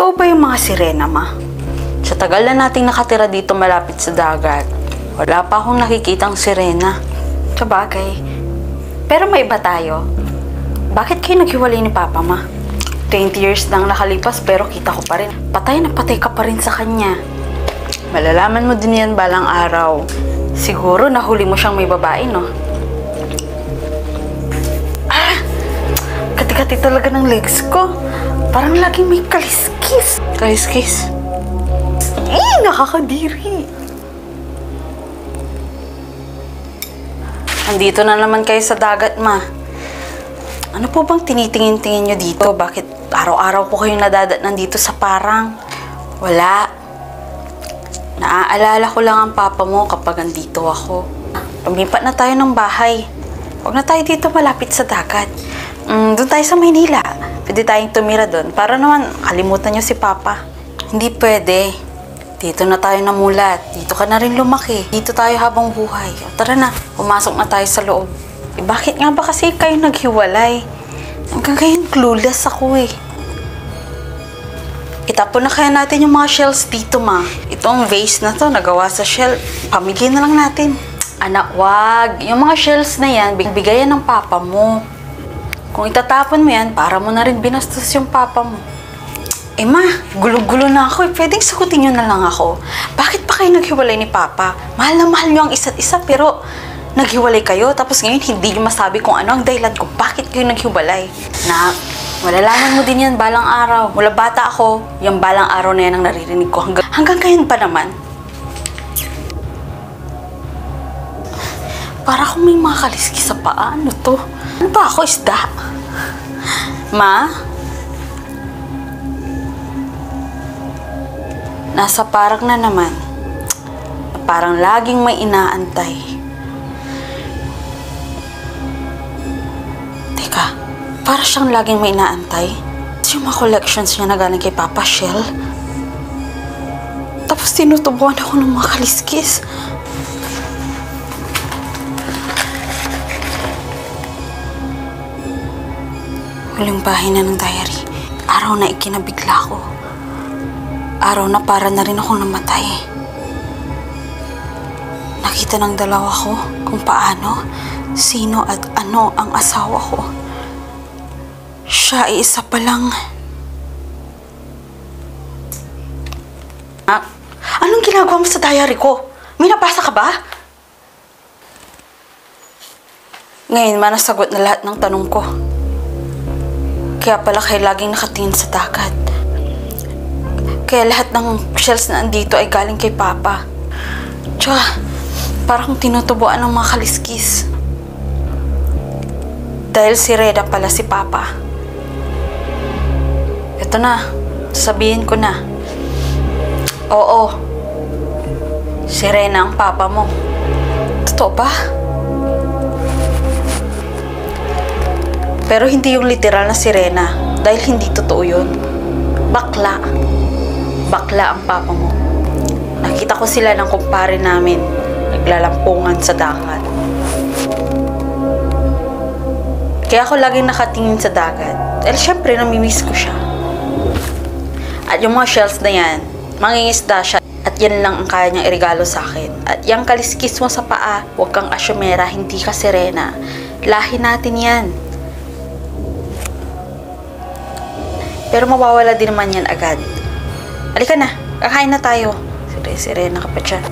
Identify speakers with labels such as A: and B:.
A: Totoo ba yung mga sirena, ma? Sa tagal na nating nakatira dito malapit sa dagat, wala pa akong nakikitang sirena. Sabagay. Pero may iba tayo. Bakit kayo naghiwalay ni Papa, ma? 20 years nang nakalipas pero kita ko pa rin. Patay na patay ka pa rin sa kanya. Malalaman mo din yan balang araw. Siguro nahuli mo siyang may babae, no? Kati-kati talaga ng legs ko. Parang laging may kaliskis. Kaliskis? Nakakadiri. Andito na naman kayo sa dagat, ma. Ano po bang tinitingin-tingin nyo dito? Bakit araw-araw po kayong nadadatnan dito sa parang? Wala. Naaalala ko lang ang papa mo kapag andito ako. Lumipat na tayo ng bahay. Huwag na tayo dito malapit sa dagat. Doon tayo sa Maynila. Pwede tayong tumira doon para naman kalimutan nyo si Papa. Hindi pwede. Dito na tayo namulat. Dito ka na rin lumaki. Dito tayo habang buhay. O, tara na, pumasok na tayo sa loob. Bakit nga ba kasi kayo naghiwalay? Hanggang ngayon clueless ako eh. Itapon na kaya natin yung mga shells dito, ma. Itong vase na to, nagawa sa shell. Pamigay na lang natin. Anak, wag. Yung mga shells na yan, bigayan ng Papa mo. Kung itatapon mo yan, para mo na rin binastos yung Papa mo. Eh ma, gulo-gulo na ako eh. Pwedeng sagutin nyo na lang ako. Bakit pa kayo naghiwalay ni Papa? Mahal na mahal nyo ang isa't isa pero naghiwalay kayo. Tapos ngayon hindi nyo masabi kung ano ang dahilan kung bakit kayo naghiwalay. Na, malalaman mo din yan balang araw. Mula bata ako, yung balang araw na yan ang naririnig ko. Hanggang ngayon pa naman. Para kung may mga kaliskis sa paa. Ano to? Ano ba ako, isda? Ma? Nasa parang na naman. Parang laging may inaantay. Teka, para siyang laging may inaantay? Yung mga collections niya na galing kay Papa Shell. Tapos tinutubuan ako ng mga kaliskis. Huling pahina ng diary. Araw na ikinabigla ko. Araw na para na rin ako namatay. Nakita ng dalawa ko kung paano, sino at ano ang asawa ko. Siya ay isa pa lang. Anong ginagawa mo sa diary ko? May nabasa ka ba? Ngayon man nasagot na lahat ng tanong ko. Kaya pala kayo laging nakatingin sa dagat. Kaya lahat ng shells na andito ay galing kay Papa. Tsaka, parang tinutubuan ng mga kaliskis. Dahil si Reda pala si Papa. Ito na, sasabihin ko na. Oo, si Rena ang Papa mo. Totoo ba? Pero hindi yung literal na sirena dahil hindi totoo yun. Bakla. Bakla ang Papa mo. Nakita ko sila ng kumpare namin. Naglalampungan sa dagat. Kaya ako laging nakatingin sa dagat. Dahil syempre namimiss ko siya. At yung mga shells na yan, mangingisda siya. At yan lang ang kaya niyang irigalo sa akin. At yung kaliskis mo sa paa, huwag kang asyumera, hindi ka sirena. Lahi natin yan. Pero mawawala din naman yan agad. Halika na, kakain na tayo. Sirena ka pa dyan.